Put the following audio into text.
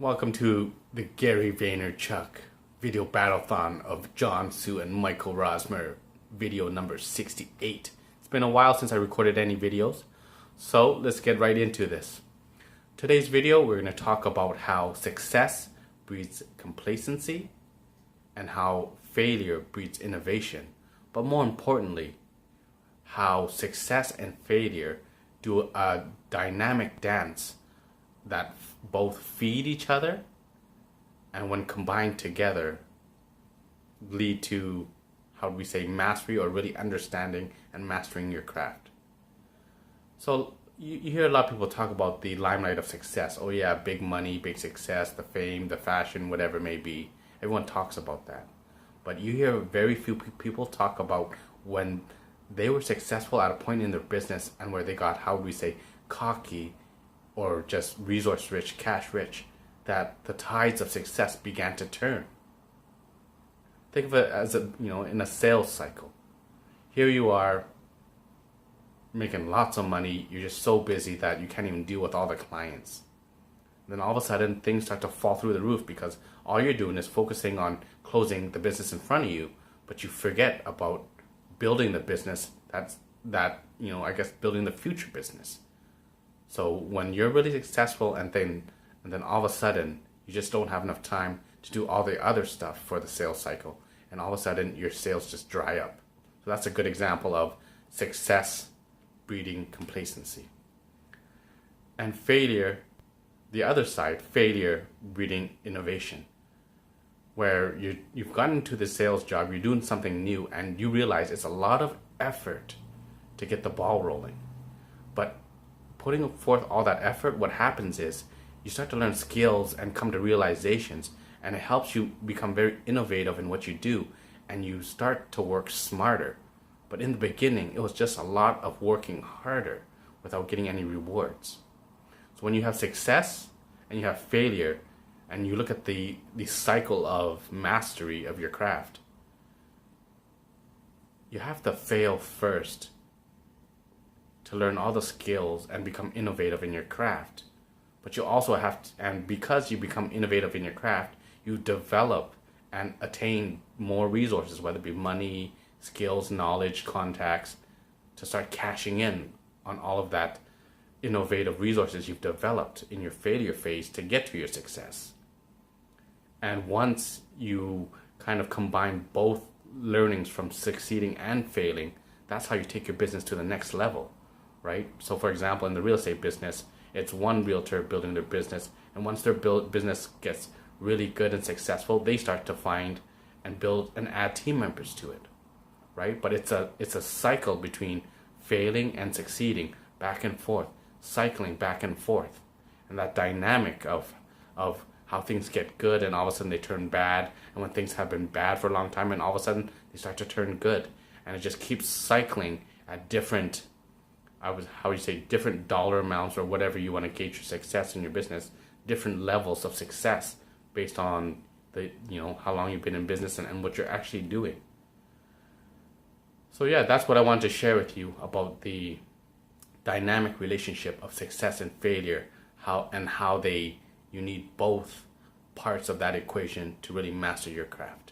Welcome to the Gary Vaynerchuk video battlethon of John Su and Michael Rosmer, video number 68. It's been a while since I recorded any videos, so let's get right into this. Today's video, we're going to talk about how success breeds complacency and how failure breeds innovation. But more importantly, how success and failure do a dynamic dance that both feed each other and when combined together lead to, how do we say, mastery, or really understanding and mastering your craft. So you hear a lot of people talk about the limelight of success. Oh yeah, big money, big success, the fame, the fashion, whatever it may be. Everyone talks about that. But you hear very few people talk about when they were successful at a point in their business and where they got, how do we say, cocky or just resource rich, cash rich, that the tides of success began to turn. Think of it as in a sales cycle. Here you are making lots of money. You're just so busy that you can't even deal with all the clients. Then all of a sudden things start to fall through the roof because all you're doing is focusing on closing the business in front of you, but you forget about building the business building the future business. So when you're really successful and then all of a sudden you just don't have enough time to do all the other stuff for the sales cycle, and all of a sudden your sales just dry up. So that's a good example of success breeding complacency. And failure, the other side, failure breeding innovation, where you've gotten into the sales job, you're doing something new, and you realize it's a lot of effort to get the ball rolling. But putting forth all that effort, what happens is you start to learn skills and come to realizations, and it helps you become very innovative in what you do, and you start to work smarter. But in the beginning, it was just a lot of working harder without getting any rewards. So when you have success and you have failure, and you look at the cycle of mastery of your craft, you have to fail first to learn all the skills and become innovative in your craft. But you also have to, and because you become innovative in your craft, you develop and attain more resources, whether it be money, skills, knowledge, contacts, to start cashing in on all of that innovative resources you've developed in your failure phase to get to your success. And once you kind of combine both learnings from succeeding and failing, that's how you take your business to the next level, right? So for example, in the real estate business, it's one realtor building their business, and once their business gets really good and successful, they start to find and build and add team members to it, right? But it's a cycle between failing and succeeding, back and forth, cycling back and forth. And that dynamic of how things get good and all of a sudden they turn bad, and when things have been bad for a long time and all of a sudden they start to turn good, and it just keeps cycling at different different dollar amounts, or whatever you want to gauge your success in your business, different levels of success based on how long you've been in business and what you're actually doing. So yeah, that's what I wanted to share with you about the dynamic relationship of success and failure, how you need both parts of that equation to really master your craft.